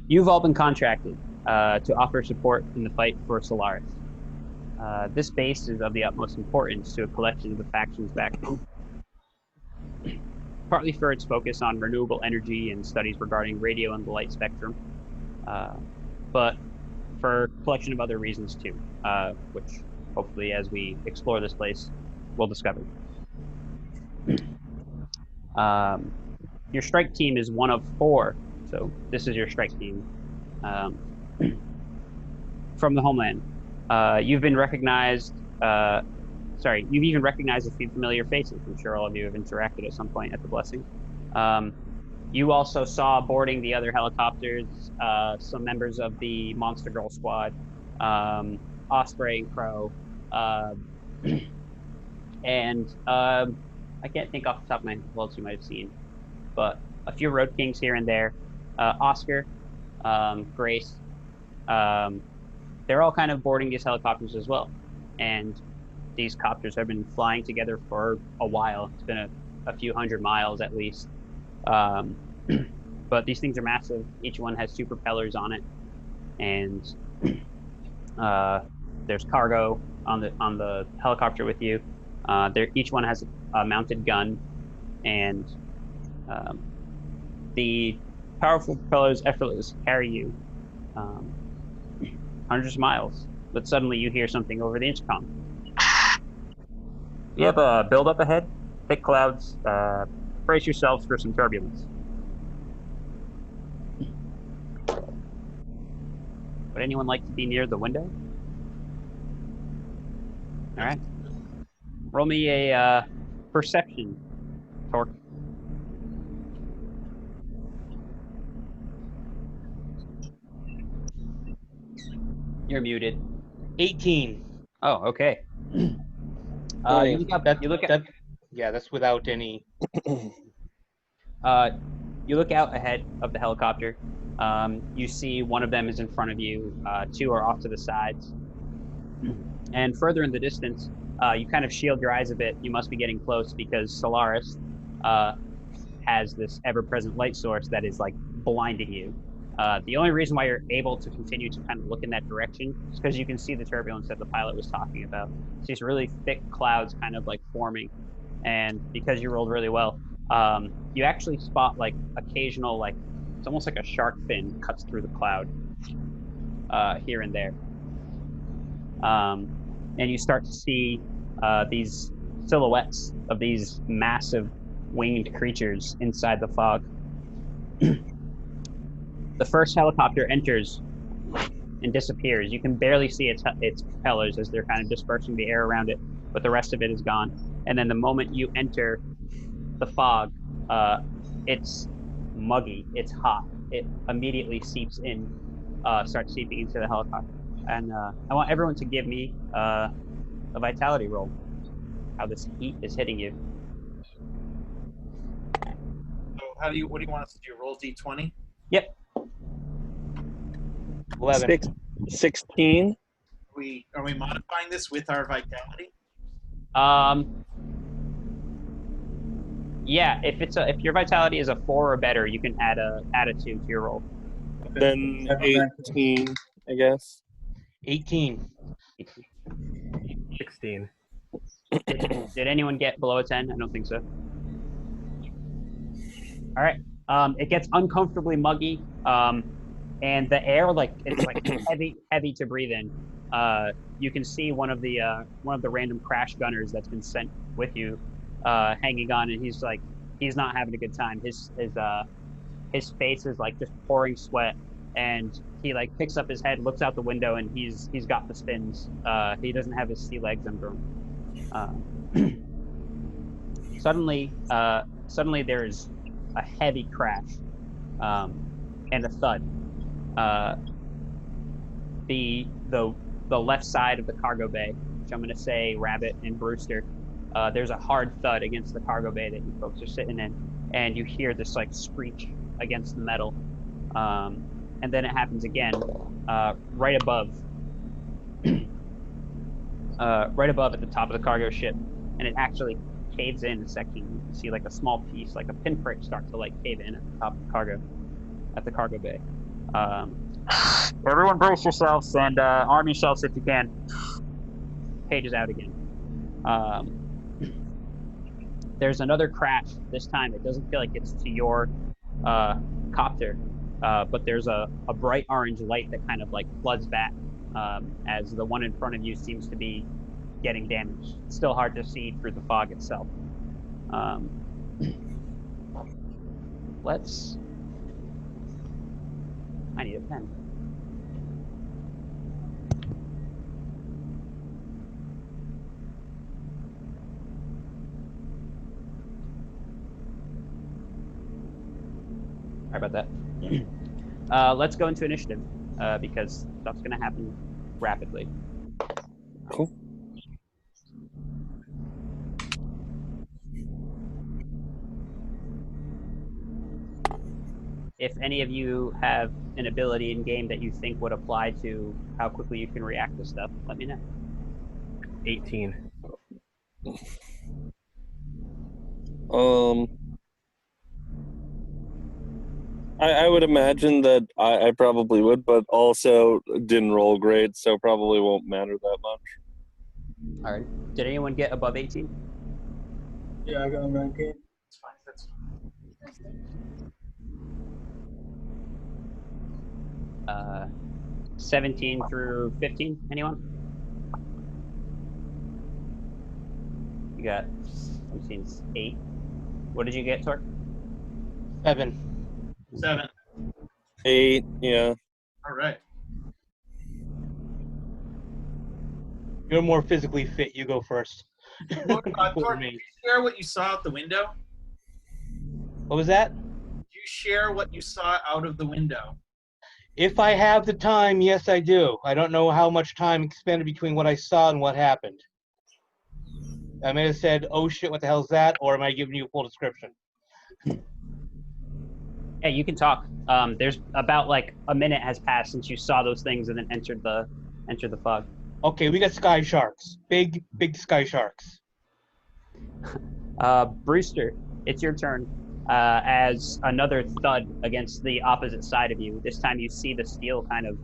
You've all been contracted to offer support in the fight for Solaris. This base is of the utmost importance to a collection of the factions back home, partly for its focus on renewable energy and studies regarding radio and the light spectrum, but for a collection of other reasons too, which hopefully as we explore this place, we'll discover. Your strike team is one of 4, so this is your strike team from the homeland. You've been recognized, you've even recognized a few familiar faces. I'm sure all of you have interacted at some point at the Blessing. You also saw boarding the other helicopters some members of the Monster Girl squad, Osprey and Crow, and I can't think off the top of my head who else you might have seen, but a few Road Kings here and there. Oscar, Grace, they're all kind of boarding these helicopters as well. And these copters have been flying together for a while. It's been a few hundred miles at least. But these things are massive. Each one has 2 propellers on it. And there's cargo on the helicopter with you. Each one has a mounted gun, and the powerful propellers effortlessly carry you hundreds of miles. But suddenly you hear something over the intercom. You have a build-up ahead. Thick clouds. Brace yourselves for some turbulence. Would anyone like to be near the window? All right. Roll me a perception, Torque. You're muted. 18. Oh, okay. You look at. Yeah, that's without any. You look out ahead of the helicopter. You see one of them is in front of you. 2 are off to the sides. And further in the distance, you kind of shield your eyes a bit. You must be getting close because Solaris has this ever-present light source that is like blinding you. The only reason why you're able to continue to kind of look in that direction is because you can see the turbulence that the pilot was talking about. It's these really thick clouds kind of like forming. And because you rolled really well, you actually spot like occasional, like, it's almost like a shark fin cuts through the cloud here and there. And you start to see these silhouettes of these massive winged creatures inside the fog. The first helicopter enters and disappears. You can barely see its propellers as they're kind of dispersing the air around it, but the rest of it is gone. And then the moment you enter the fog, it's muggy, it's hot. It immediately seeps in, starts seeping into the helicopter. And I want everyone to give me a vitality roll. How this heat is hitting you. So what do you want us to do? Roll D20? Yep. 11. 16. Are we modifying this with our vitality? Yeah, if your vitality is a 4 or better, you can add a 2 to your roll. Then 18, I guess. 18. 16. Did anyone get below a 10? I don't think so. All right. It gets uncomfortably muggy, and the air it's like heavy to breathe in. You can see one of the random crash gunners that's been sent with you, hanging on, and he's not having a good time. His face is like just pouring sweat, and he like picks up his head, looks out the window, and he's got the spins. He doesn't have his sea legs under him. Suddenly there's a heavy crash, and a thud. The left side of the cargo bay, which I'm going to say Rabbit and Brewster, there's a hard thud against the cargo bay that you folks are sitting in, and you hear this like screech against the metal, and then it happens again right above at the top of the cargo ship, and it actually caves in a section. You can see like a small piece, like a pinprick, start to like cave in at the top of the cargo bay. Everyone brace yourselves and arm yourselves if you can. Page is out again. There's another crash. This time it doesn't feel like it's to your copter, but there's a bright orange light that kind of like floods back as the one in front of you seems to be getting damaged. It's still hard to see through the fog itself. I need a pen. Sorry about that. Let's go into initiative because stuff's going to happen rapidly. Cool. If any of you have an ability in game that you think would apply to how quickly you can react to stuff, let me know. 18. I would imagine that I probably would, but also didn't roll great, so probably won't matter that much. All right. Did anyone get above 18? Yeah, I got 19. It's fine. That's fine. 17 through 15, anyone? You got 17's 8. What did you get, Torque? 7. 7. 8, yeah. All right. You're more physically fit. You go first. Torque, did you share what you saw out the window? What was that? Did you share what you saw out of the window? If I have the time, yes, I do. I don't know how much time expended between what I saw and what happened. I may have said, oh shit, what the hell's that? Or am I giving you a full description? Yeah, you can talk. There's about like a minute has passed since you saw those things and then entered the fog. Okay, we got sky sharks. Big sky sharks. Brewster, it's your turn. As another thud against the opposite side of you. This time you see the steel kind of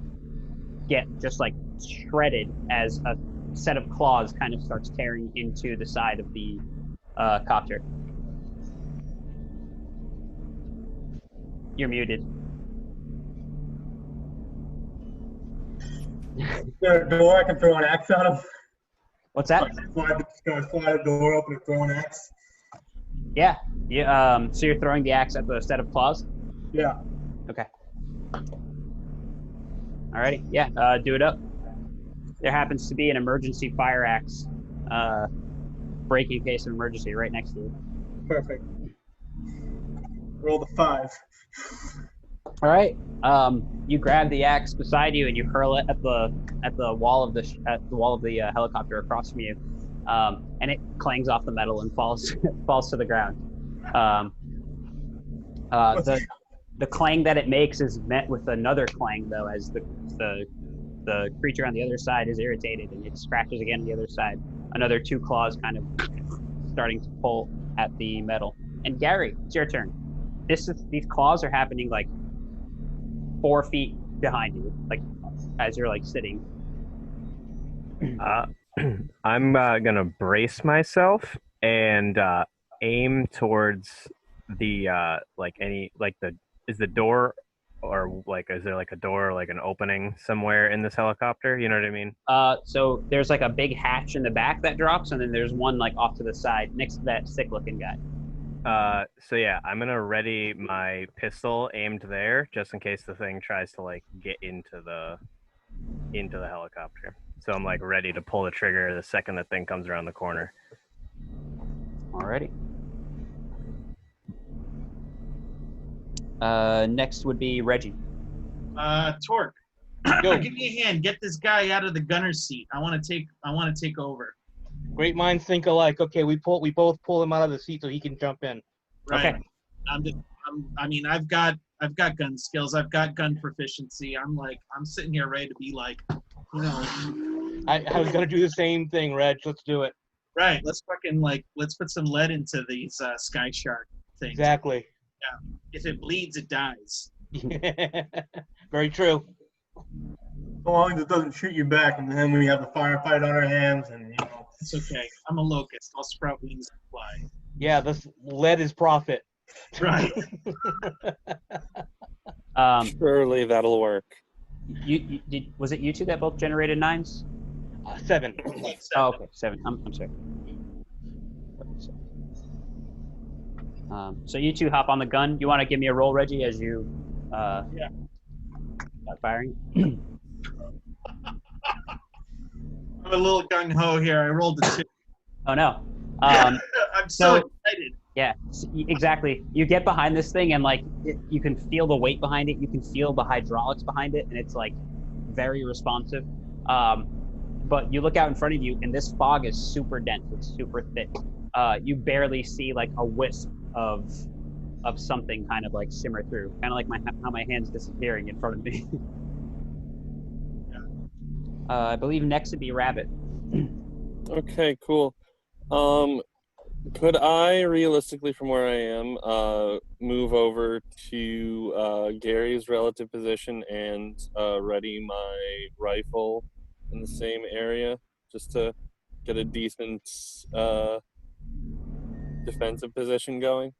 get just like shredded as a set of claws kind of starts tearing into the side of the copter. You're muted. Is there a door I can throw an axe at him? What's that? Slide the door open and throw an axe? Yeah. So you're throwing the axe at the set of claws? Yeah. Okay. Alrighty. Yeah. Do it up. There happens to be an emergency fire axe, break in case of emergency, right next to you. Perfect. Roll the 5. All right. You grab the axe beside you and you hurl it at the wall of the helicopter across from you, and it clangs off the metal and falls falls to the ground. The clang that it makes is met with another clang though, as the creature on the other side is irritated and it scratches again on the other side. Another 2 claws kind of starting to pull at the metal. And Gary, it's your turn. These claws are happening like 4 feet behind you, like as you're like sitting. I'm gonna brace myself and aim towards the is the door, or like is there like a door, like an opening somewhere in this helicopter? You know what I mean? So there's like a big hatch in the back that drops, and then there's one like off to the side next to that sick-looking guy. So yeah, I'm gonna ready my pistol aimed there just in case the thing tries to like get into the helicopter. So I'm like ready to pull the trigger the second the thing comes around the corner. Alrighty. Next would be Reggie. Torque, Go. give me a hand. Get this guy out of the gunner's seat. I want to take over. Great minds think alike. Okay, we both pull him out of the seat so he can jump in. Right. Okay. I've got gun skills. I've got gun proficiency. I'm sitting here ready to be like, you know. I was gonna do the same thing, Reg. Let's do it. Right. Let's put some lead into these sky shark things. Exactly. If it bleeds, it dies. Very true. So long as it doesn't shoot you back, and then we have a firefight on our hands, and It's okay. I'm a locust. I'll sprout wings and fly. Yeah, this lead is profit. Right. Surely that'll work. Was it you two that both generated 9s? 7. Oh, okay, 7. I'm sorry. So you two hop on the gun. You want to give me a roll, Reggie, as you Yeah. start firing? I'm a little gung ho here. I rolled a 2. Oh no. I'm so so- excited. Yeah, exactly. You get behind this thing, and like you can feel the weight behind it. You can feel the hydraulics behind it, and it's like very responsive. But you look out in front of you, and this fog is super dense. It's super thick. You barely see like a wisp of something kind of like shimmer through, kind of like how my hand's disappearing in front of me. I believe next would be Rabbit. Okay, cool. Could I realistically, from where I am, move over to Gary's relative position and ready my rifle in the same area, just to get a decent defensive position going?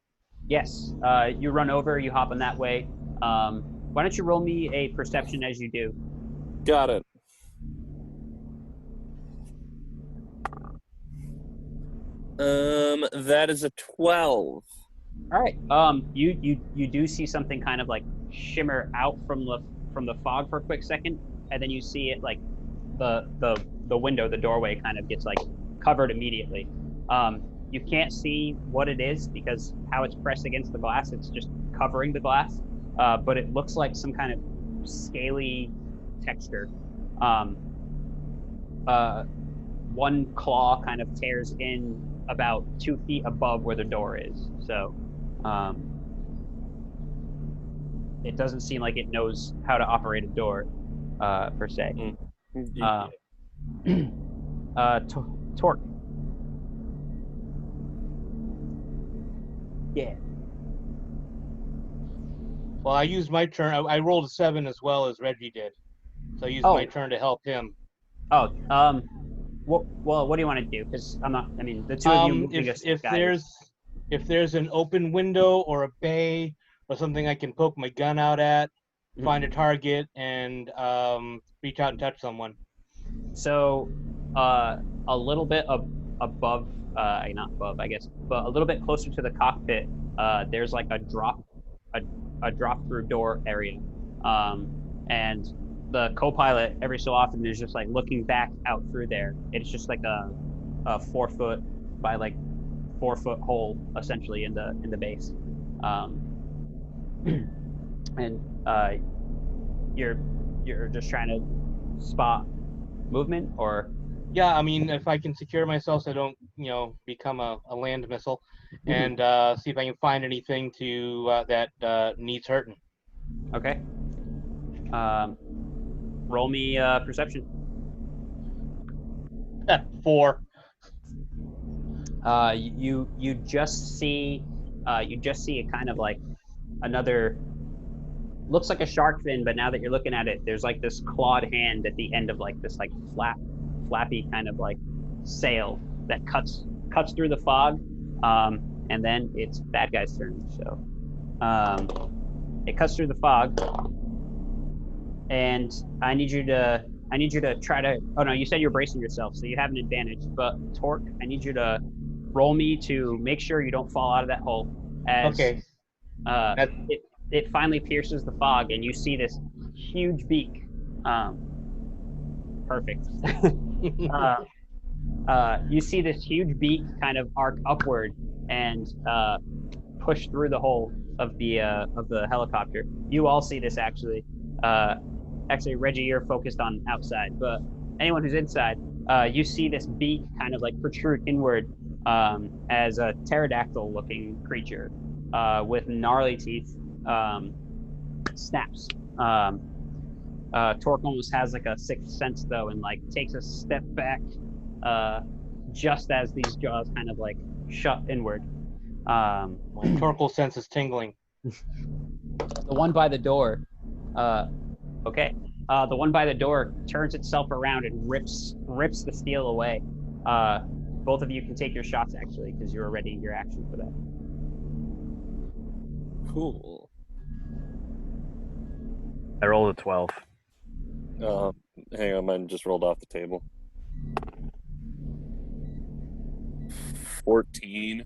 Yes. You run over. You hop in that way. Why don't you roll me a perception as you do? Got it. That is a 12. All right. You do see something kind of like shimmer out from the fog for a quick second, and then you see it like the window, the doorway kind of gets like covered immediately. You can't see what it is because how it's pressed against the glass, it's just covering the glass. But it looks like some kind of scaly texture. One claw kind of tears in about 2 feet above where the door is. So it doesn't seem like it knows how to operate a door per se. Torque. Yeah. Well, I used my turn. I rolled a 7 as well as Reggie did. So I used my turn to help him. Oh, what do you want to do? Because I'm not. I mean, the two of you. If there's an open window or a bay or something I can poke my gun out at, find a target, and reach out and touch someone. So, a little bit above, not above, I guess, but a little bit closer to the cockpit. There's like a drop through door area, and the co-pilot every so often is just like looking back out through there. It's just like a 4 foot by like 4 foot hole essentially in the base, and you're just trying to spot movement, or yeah, I mean, if I can secure myself so I don't become a land missile, and see if I can find anything to that needs hurting. Okay. Roll me perception. 4. You just see a kind of like another, looks like a shark fin, but now that you're looking at it, there's like this clawed hand at the end of like this like flappy kind of like sail that cuts through the fog, and then it's bad guy's turn. So it cuts through the fog, and I need you to try to. Oh no, you said you're bracing yourself, so you have an advantage. But Torque, I need you to roll me to make sure you don't fall out of that hole. Okay. It finally pierces the fog, and you see this huge beak. Perfect. You see this huge beak kind of arc upward and push through the hole of the helicopter. You all see this actually. Actually, Reggie, you're focused on outside, but anyone who's inside, you see this beak kind of like protrude inward as a pterodactyl-looking creature with gnarly teeth snaps. Torque almost has like a sixth sense though, and like takes a step back just as these jaws kind of like shut inward. My torqual sense is tingling. The one by the door Okay. The one by the door turns itself around and rips the steel away. Both of you can take your shots actually, because you're readying your action for that. Cool. I rolled a 12. Hang on, mine just rolled off the table. 14.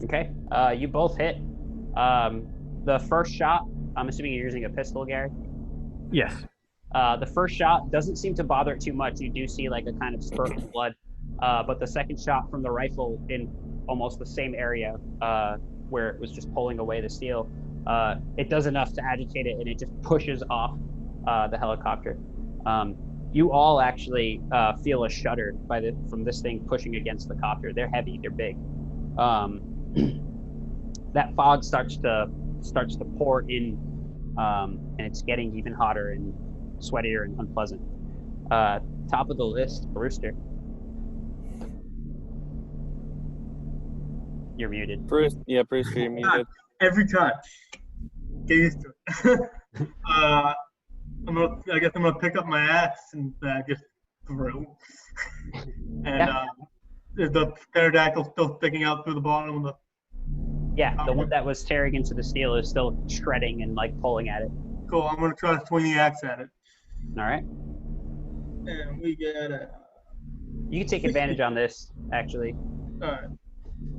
Okay. You both hit. The first shot, I'm assuming you're using a pistol, Gary. Yes. The first shot doesn't seem to bother it too much. You do see like a kind of spurt of blood. But the second shot from the rifle in almost the same area where it was just pulling away the steel, it does enough to agitate it, and it just pushes off the helicopter. You all actually feel a shudder from this thing pushing against the copter. They're heavy, they're big. That fog starts to pour in, and it's getting even hotter and sweatier and unpleasant. Top of the list, Brewster. You're muted. Brewster, you're muted. Every time. Get used to it. I guess I'm gonna pick up my axe and just throw. And is the pterodactyl still sticking out through the bottom of the? Yeah, the one that was tearing into the steel is still shredding and like pulling at it. Cool. I'm gonna try to swing the axe at it. All right. And we get a. You can take advantage on this actually, All right.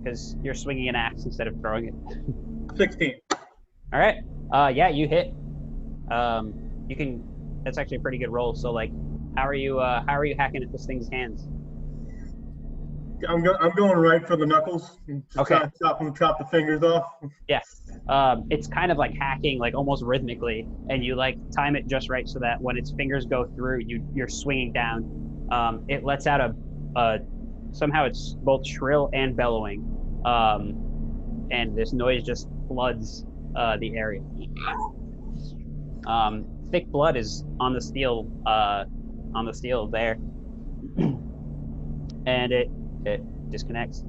because you're swinging an axe instead of throwing it. 16. All right. Yeah, you hit. You can. That's actually a pretty good roll. So like, how are you hacking at this thing's hands? I'm going right for the knuckles. Okay. Chop the fingers off. Yeah. It's kind of like hacking, like almost rhythmically, and you like time it just right so that when its fingers go through, you're swinging down. It lets out a somehow it's both shrill and bellowing, and this noise just floods the area. Thick blood is on the steel there, and it disconnects.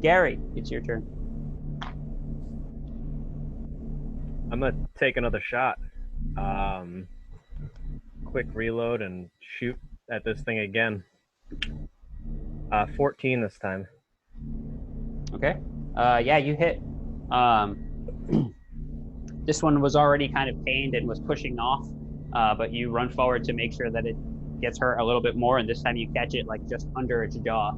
Gary, it's your turn. I'm gonna take another shot. Quick reload and shoot at this thing again. 14 this time. Okay. Yeah, you hit. This one was already kind of pained and was pushing off, but you run forward to make sure that it gets hurt a little bit more, and this time you catch it like just under its jaw.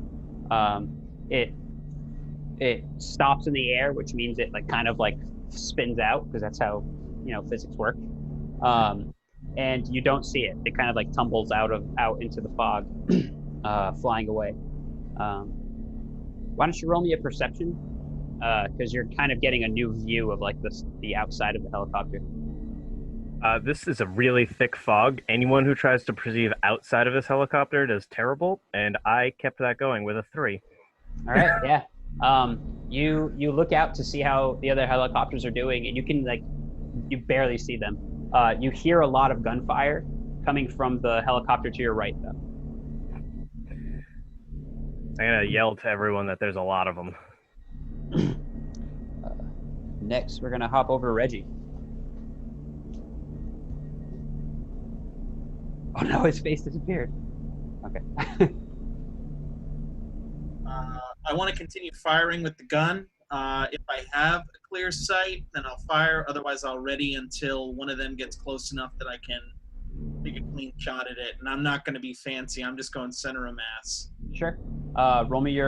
It stops in the air, which means it like kind of like spins out, because that's how physics work. And you don't see it. It kind of like tumbles out into the fog, flying away. Why don't you roll me a perception? Because you're kind of getting a new view of like the outside of the helicopter. This is a really thick fog. Anyone who tries to perceive outside of this helicopter does terrible, and I kept that going with a 3. All right, yeah. You look out to see how the other helicopters are doing, and you can you barely see them. You hear a lot of gunfire coming from the helicopter to your right, though. I'm gonna yell to everyone that there's a lot of them. Next, we're gonna hop over to Reggie. Oh no, his face disappeared. Okay. I want to continue firing with the gun. If I have a clear sight, then I'll fire. Otherwise, I'll ready until one of them gets close enough that I can take a clean shot at it. And I'm not going to be fancy. I'm just going center of mass. Sure. Roll me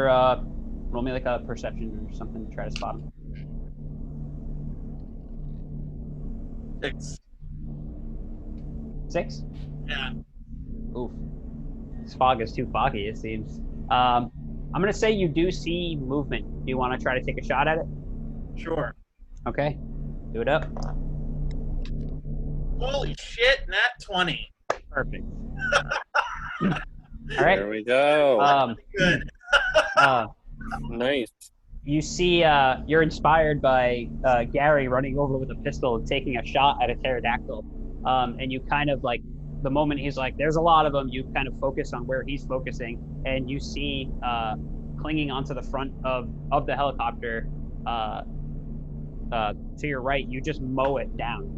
like a perception or something to try to spot him. 6. 6? Yeah. Oof. This fog is too foggy, it seems. I'm going to say you do see movement. Do you want to try to take a shot at it? Sure. Okay. Do it up. Holy shit, nat 20. Perfect. All right. There we go. Good. Nice. You see, you're inspired by Gary running over with a pistol and taking a shot at a pterodactyl. And you kind of like, the moment he's like, there's a lot of them, you kind of focus on where he's focusing, and you see clinging onto the front of the helicopter to your right, you just mow it down.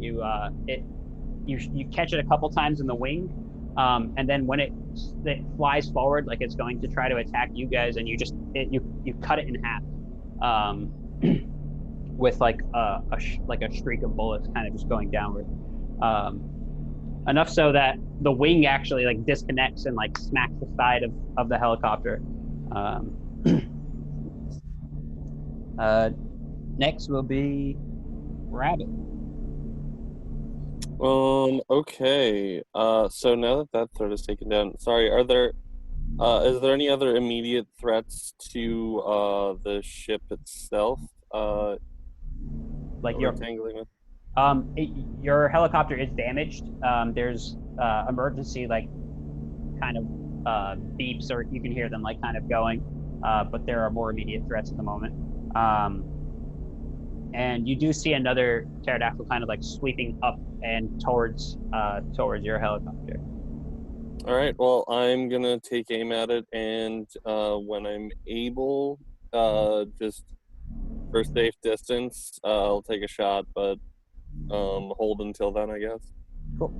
you catch it a couple times in the wing, and then when it flies forward like it's going to try to attack you guys, and you cut it in half, with like a streak of bullets kind of just going downward, enough so that the wing actually like disconnects and like smacks the side of the helicopter. Next will be Rabbit. Okay. So now that threat is taken down, sorry, is there any other immediate threats to the ship itself? Like you're tangling with? Your helicopter is damaged. There's emergency like kind of beeps, or you can hear them like kind of going, but there are more immediate threats at the moment. And you do see another pterodactyl kind of like sweeping up and towards your helicopter. All right. Well, I'm gonna take aim at it, and when I'm able, just for safe distance, I'll take a shot, but hold until then, I guess. Cool.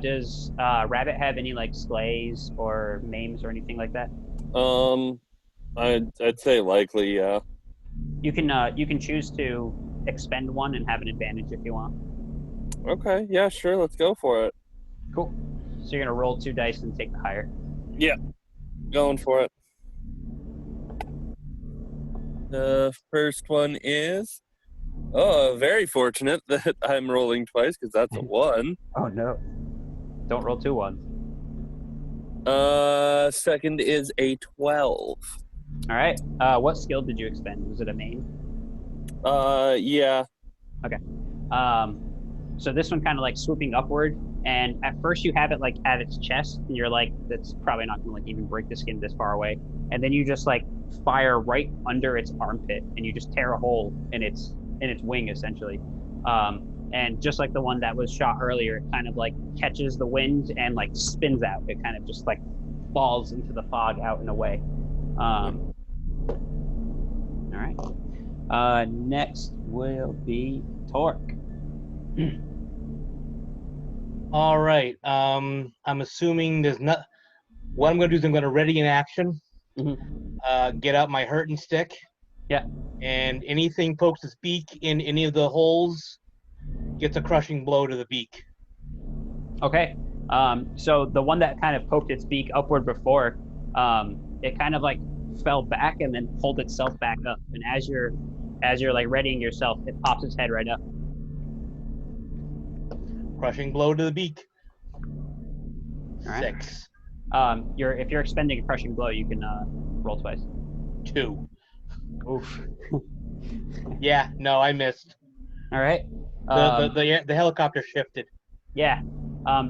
Does Rabbit have any like slays or maims or anything like that? I'd say likely, yeah. You can choose to expend one and have an advantage if you want. Okay, yeah, sure, let's go for it. Cool. So you're gonna roll 2 dice and take the higher. Yeah, going for it. The first one is, very fortunate that I'm rolling twice because that's a 1. Oh no! Don't roll 2 ones. Second is a 12. All right. What skill did you expend? Was it a main? Yeah. Okay. So this one kind of like swooping upward, and at first you have it like at its chest, and you're like, that's probably not gonna like even break the skin this far away. And then you just like fire right under its armpit, and you just tear a hole in its wing essentially. And just like the one that was shot earlier, it kind of like catches the wind and like spins out. It kind of just like falls into the fog out and away. All right. Next will be Torque. All right. I'm assuming there's not. What I'm going to do is I'm going to ready in action. Get out my hurting stick. Yeah. And anything pokes its beak in any of the holes gets a crushing blow to the beak. Okay. So the one that kind of poked its beak upward before, it kind of like fell back and then pulled itself back up. And as you're like readying yourself, it pops its head right up. Crushing blow to the beak. All right. 6. If you're expending a crushing blow, you can roll twice. 2. Oof. Yeah, no, I missed. All right. The helicopter shifted. Yeah.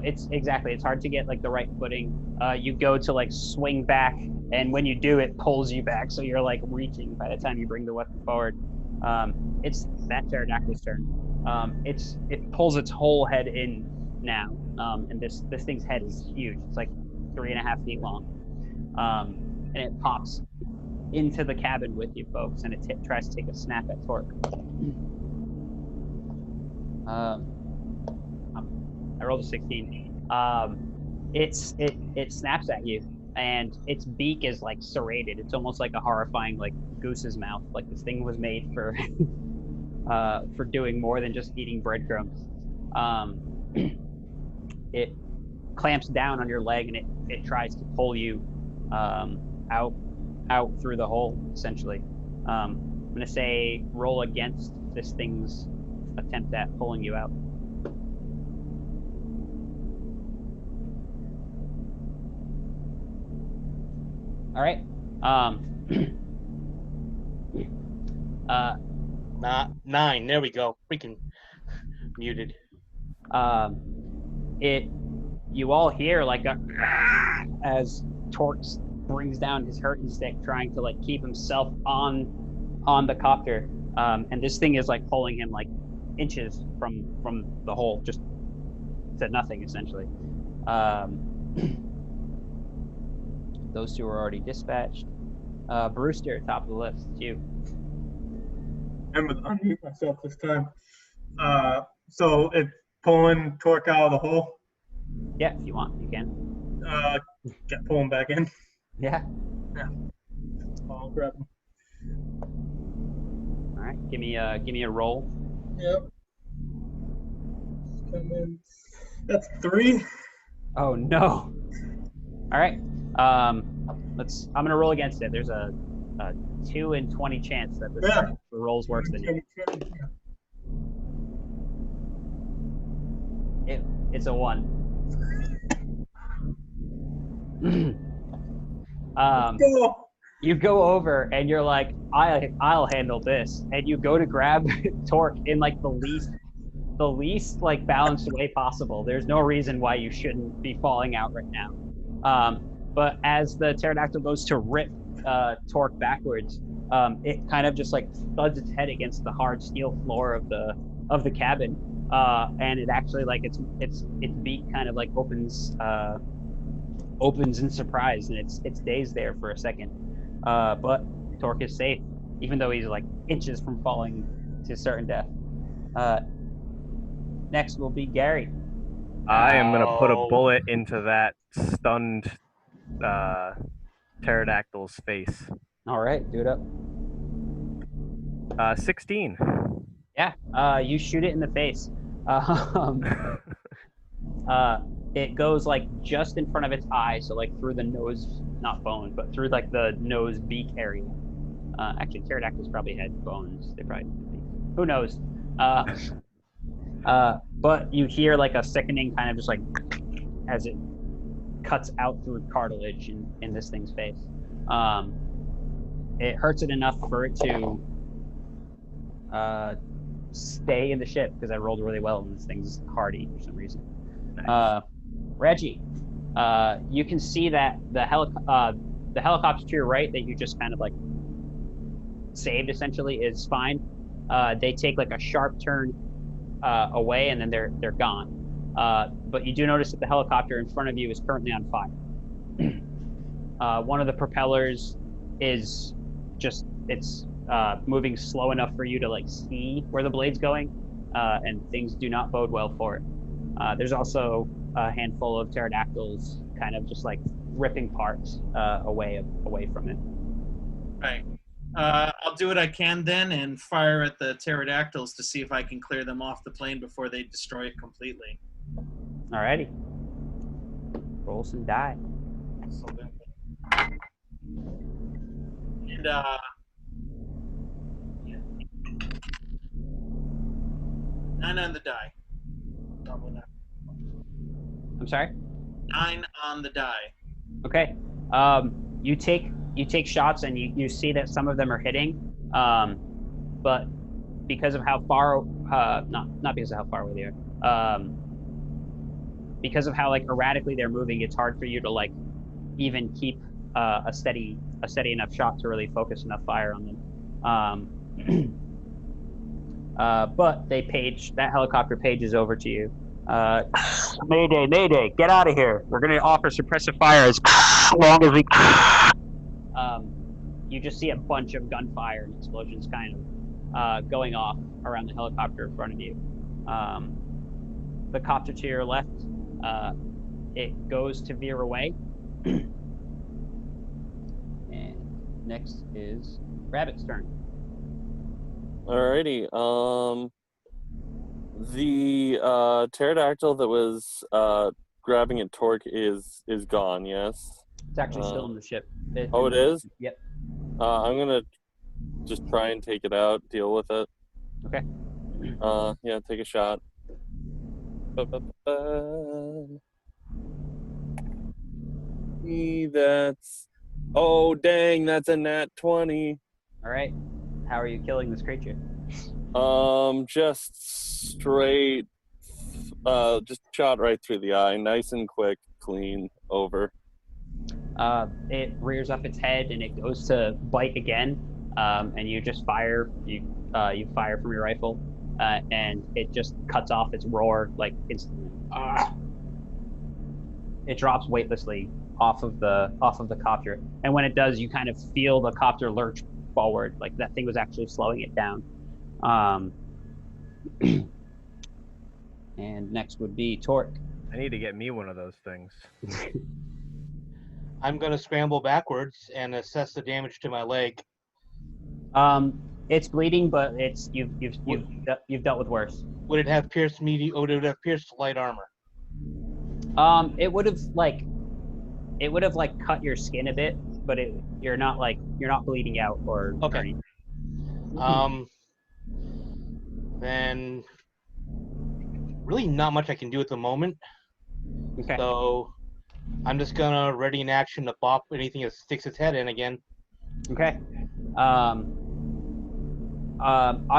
It's hard to get like the right footing. You go to like swing back, and when you do, it pulls you back, so you're like reaching by the time you bring the weapon forward. It's that pterodactyl's turn. It pulls its whole head in now, and this thing's head is huge. It's like 3.5 feet long, and it pops into the cabin with you folks, and it tries to take a snap at Torque. I rolled a 16. It snaps at you, and its beak is like serrated. It's almost like a horrifying like goose's mouth. Like this thing was made for for doing more than just eating breadcrumbs. It clamps down on your leg, and it tries to pull you out through the hole essentially. I'm gonna say roll against this thing's attempt at pulling you out. All right. Not 9. There we go. Freaking muted. You all hear like as Torque brings down his hurting stick, trying to like keep himself on the copter, and this thing is like pulling him like inches from the hole, just to nothing essentially. Those two are already dispatched. Brewster, top of the list. It's you. I'm gonna unmute myself this time. So pulling Torque out of the hole. Yeah, if you want, you can. Pull him back in. Yeah. I'll grab him. All right. Give me a roll. Yep. Come in. That's 3. Oh no. All right. I'm gonna roll against it. There's a 2 in 20 chance that the roll's worse than you. It's a 1. You go over and you're like, I'll handle this, and you go to grab Torque in like the least like balanced way possible. There's no reason why you shouldn't be falling out right now. But as the pterodactyl goes to rip Torque backwards, it kind of just like thuds its head against the hard steel floor of the cabin, and it actually like its beak kind of like opens in surprise, and it's dazed there for a second. But Torque is safe, even though he's like inches from falling to certain death. Next will be Gary. I am gonna put a bullet into that stunned pterodactyl's face. All right, do it up. 16. Yeah, you shoot it in the face. It goes like just in front of its eye, so like through the nose, not bone, but through like the nose beak area. Actually, pterodactyls probably had bones. They probably had beaks. Who knows? But you hear like a sickening kind of just like as it cuts out through cartilage in this thing's face. It hurts it enough for it to stay in the ship, because I rolled really well and this thing's hardy for some reason. Nice. Reggie, you can see that the helicopter to your right that you just kind of like saved essentially is fine. They take like a sharp turn away, and then they're gone. But you do notice that the helicopter in front of you is currently on fire. One of the propellers is just moving slow enough for you to like see where the blade's going, and things do not bode well for it. There's also a handful of pterodactyls kind of just like ripping parts away from it. Right. I'll do what I can then and fire at the pterodactyls to see if I can clear them off the plane before they destroy it completely. Alrighty. Roll some die. And 9 on the die. I'm sorry? 9 on the die. Okay. You take shots, and you see that some of them are hitting, but because of how far not because of how far away they are, because of how like erratically they're moving, it's hard for you to like even keep a steady enough shot to really focus enough fire on them. But that helicopter pages over to you. Mayday, get out of here. We're gonna offer suppressive fire as long as we you just see a bunch of gunfire and explosions kind of going off around the helicopter in front of you. The copter to your left, it goes to veer away. And next is Rabbit's turn. Alrighty. The pterodactyl that was grabbing at Torque is gone. Yes. It's actually still in the ship. It is? Yep. I'm gonna just try and take it out, deal with it. Okay. Yeah, take a shot. That's dang, that's a nat 20. All right. How are you killing this creature? Just straight, just shot right through the eye, nice and quick, clean, over. It rears up its head and it goes to bite again, and you just fire. You fire from your rifle, and it just cuts off its roar like instantly. It drops weightlessly off of the copter, and when it does, you kind of feel the copter lurch forward, like that thing was actually slowing it down. And next would be Torque. I need to get me one of those things. I'm gonna scramble backwards and assess the damage to my leg. It's bleeding, but it's you've dealt with worse. Would it have pierced would it have pierced light armor? It would have like cut your skin a bit, but you're not bleeding out or Okay. or anything. Then really not much I can do at the moment. Okay. So I'm just gonna ready in action to bop anything that sticks its head in again. Okay. Out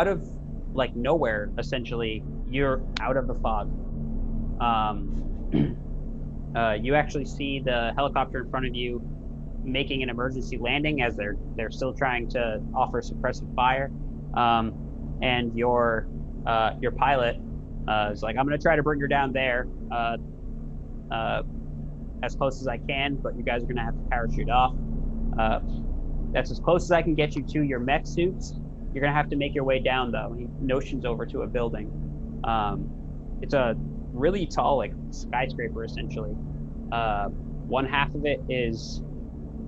of like nowhere, essentially, you're out of the fog. You actually see the helicopter in front of you making an emergency landing as they're still trying to offer suppressive fire. And your pilot is like, I'm gonna try to bring her down there as close as I can, but you guys are gonna have to parachute off. That's as close as I can get you to your mech suits. You're gonna have to make your way down, though. He notions over to a building. It's a really tall, like skyscraper, essentially. One half of it is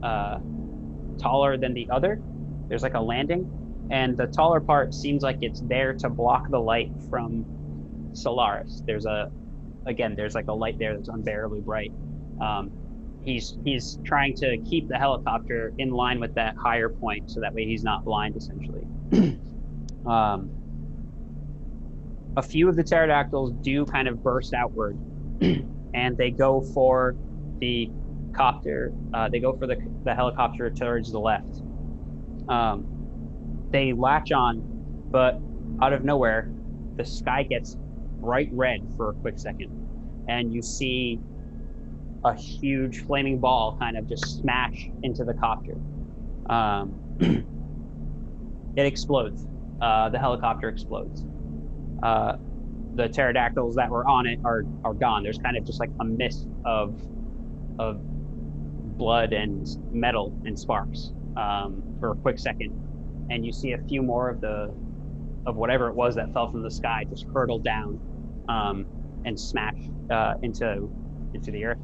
taller than the other. There's like a landing, and the taller part seems like it's there to block the light from Solaris. There's like a light there that's unbearably bright. He's trying to keep the helicopter in line with that higher point, so that way he's not blind, essentially. A few of the pterodactyls do kind of burst outward, and they go for the copter. They go for the helicopter towards the left. They latch on, but out of nowhere, the sky gets bright red for a quick second, and you see a huge flaming ball kind of just smash into the copter. It explodes. The helicopter explodes. The pterodactyls that were on it are gone. There's kind of just like a mist of blood and metal and sparks for a quick second, and you see a few more of whatever it was that fell from the sky just hurtle down and smash into the earth.